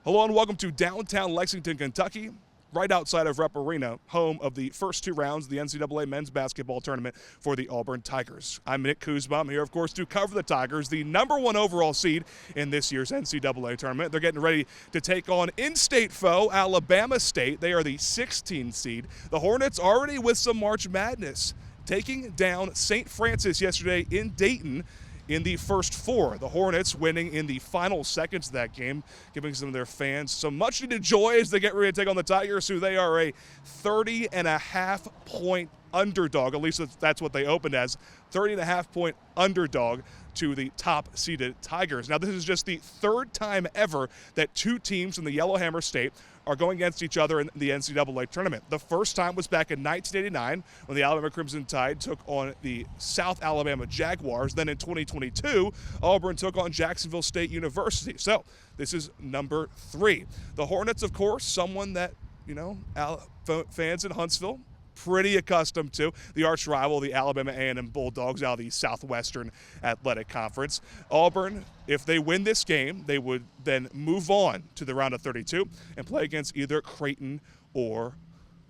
Hello and welcome to downtown Lexington, Kentucky, right outside of Rep Arena, home of the first two rounds of the NCAA men's basketball tournament for the Auburn Tigers. I'm Nick Kuzma. I'm here, of course, to cover the Tigers, the #1 overall seed in this year's NCAA tournament. They're getting ready to take on in-state foe Alabama State. They are the 16th seed. The Hornets already with some March Madness, taking down St. Francis yesterday in Dayton in the first four. The Hornets winning in the final seconds of that game, giving some of their fans some much-needed joy as they get ready to take on the Tigers, who they are a 30.5-point underdog. At least that's what they opened as, 30.5-point underdog to the top-seeded Tigers. Now, this is just the third time ever that two teams from the Yellowhammer State are going against each other in the NCAA tournament. The first time was back in 1989 when the Alabama Crimson Tide took on the South Alabama Jaguars. Then in 2022, Auburn took on Jacksonville State University. So this is number 3. The Hornets, of course, someone that, fans in Huntsville pretty accustomed to, the arch rival, the Alabama A&M Bulldogs out of the Southwestern Athletic Conference. Auburn, if they win this game, they would then move on to the round of 32 and play against either Creighton or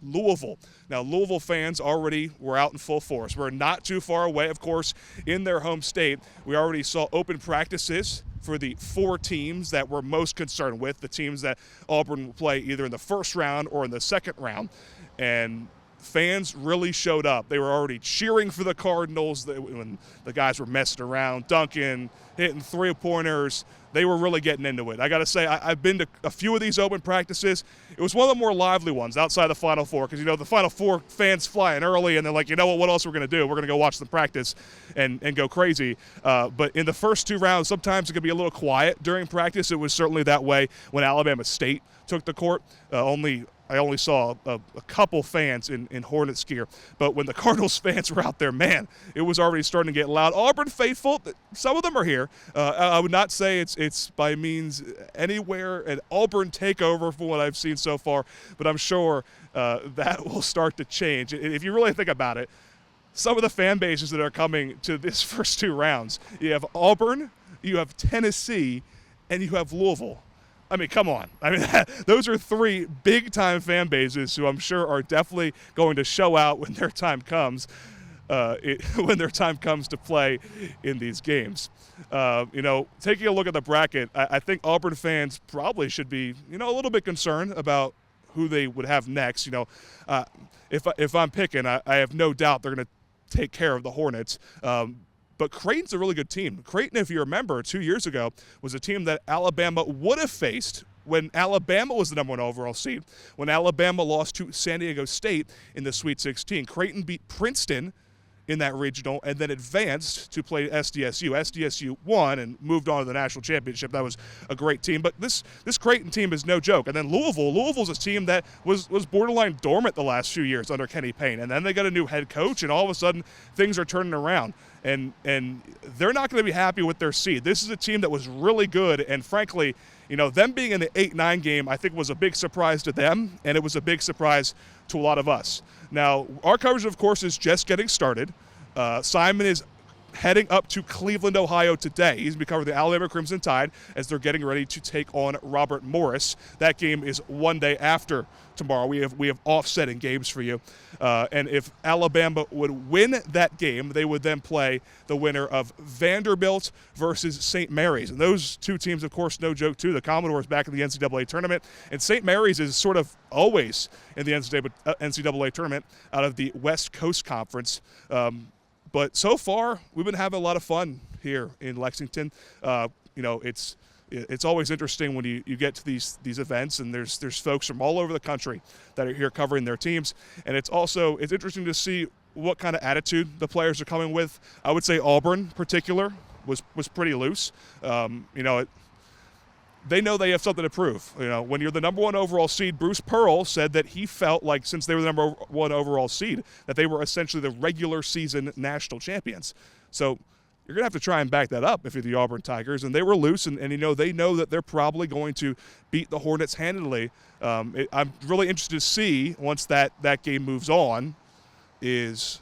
Louisville. Now, Louisville fans already were out in full force. We're not too far away, of course, in their home state. We already saw open practices for the 4 teams that we're most concerned with, the teams that Auburn will play either in the first round or in the second round. And fans really showed up. They were already cheering for the Cardinals when the guys were messing around, dunking, hitting three-pointers. They were really getting into it. I got to say, I've been to a few of these open practices. It was one of the more lively ones outside the Final Four because, the Final Four fans fly in early and they're like, what else we're going to do? We're going to go watch them practice and go crazy. But in the first 2 rounds, sometimes it could be a little quiet during practice. It was certainly that way when Alabama State took the court. I only saw a couple fans in Hornets gear. But when the Cardinals fans were out there, man, it was already starting to get loud. Auburn faithful, some of them are here. I would not say it's by means anywhere an Auburn takeover from what I've seen so far, but I'm sure that will start to change. If you really think about it, some of the fan bases that are coming to this first 2 rounds, you have Auburn, you have Tennessee, and you have Louisville. I mean, come on. Those are 3 big-time fan bases who I'm sure are definitely going to show out when their time comes. When their time comes to play in these games. Taking a look at the bracket, I think Auburn fans probably should be, a little bit concerned about who they would have next. If I'm picking, I have no doubt they're going to take care of the Hornets. But Creighton's a really good team. Creighton, if you remember, 2 years ago, was a team that Alabama would have faced when Alabama was the #1 overall seed, when Alabama lost to San Diego State in the Sweet 16. Creighton beat Princeton in that regional and then advanced to play SDSU. SDSU won and moved on to the national championship. That was a great team. But this Creighton team is no joke. And then Louisville's a team that was borderline dormant the last few years under Kenny Payne. And then they got a new head coach, and all of a sudden things are turning around. And they're not going to be happy with their seed. This is a team that was really good, and frankly, them being in the 8-9 game, I think was a big surprise to them, and it was a big surprise to a lot of us. Now, our coverage, of course, is just getting started. Simon is heading up to Cleveland, Ohio today. He's going to be covering the Alabama Crimson Tide as they're getting ready to take on Robert Morris. That game is one day after tomorrow. We have offsetting games for you. And if Alabama would win that game, they would then play the winner of Vanderbilt versus St. Mary's. And those 2 teams, of course, no joke, too. The Commodores back in the NCAA tournament. And St. Mary's is sort of always in the NCAA tournament out of the West Coast Conference. But so far, we've been having a lot of fun here in Lexington. It's always interesting when you get to these events, and there's folks from all over the country that are here covering their teams. And it's interesting to see what kind of attitude the players are coming with. I would say Auburn, in particular, was pretty loose. They know they have something to prove. When you're the #1 overall seed, Bruce Pearl said that he felt like since they were the #1 overall seed, that they were essentially the regular season national champions. So you're going to have to try and back that up if you're the Auburn Tigers. And they were loose, and they know that they're probably going to beat the Hornets handily. I'm really interested to see, once that game moves on, is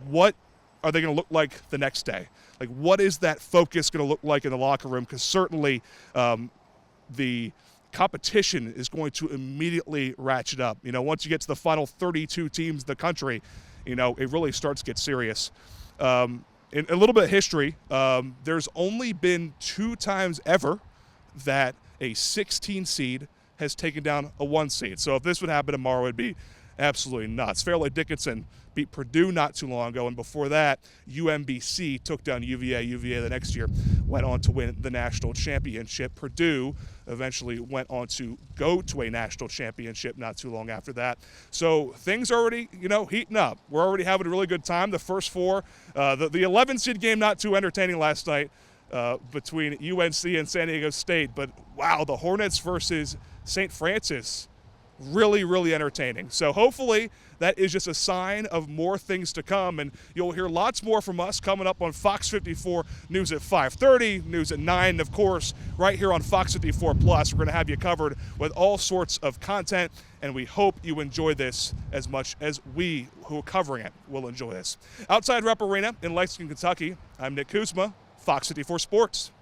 what are they going to look like the next day? Like, what is that focus going to look like in the locker room? Because certainly the competition is going to immediately ratchet up. Once you get to the final 32 teams in the country, it really starts to get serious. In a little bit of history, there's only been 2 times ever that a 16 seed has taken down a 1 seed. So if this would happen tomorrow, it'd be absolutely nuts. Fairleigh Dickinson beat Purdue not too long ago, and before that, UMBC took down UVA. UVA the next year went on to win the national championship. Purdue eventually went on to go to a national championship not too long after that. So things are already, heating up. We're already having a really good time. The first 4, the 11 seed game not too entertaining last night between UNC and San Diego State, but wow, the Hornets versus St. Francis, really, really entertaining. So hopefully that is just a sign of more things to come, and you'll hear lots more from us coming up on Fox 54 News at 5:30, News at 9, of course, right here on Fox 54 Plus. We're going to have you covered with all sorts of content, and we hope you enjoy this as much as we who are covering it will enjoy this. Outside Rep Arena in Lexington, Kentucky, I'm Nick Kuzma, Fox 54 Sports.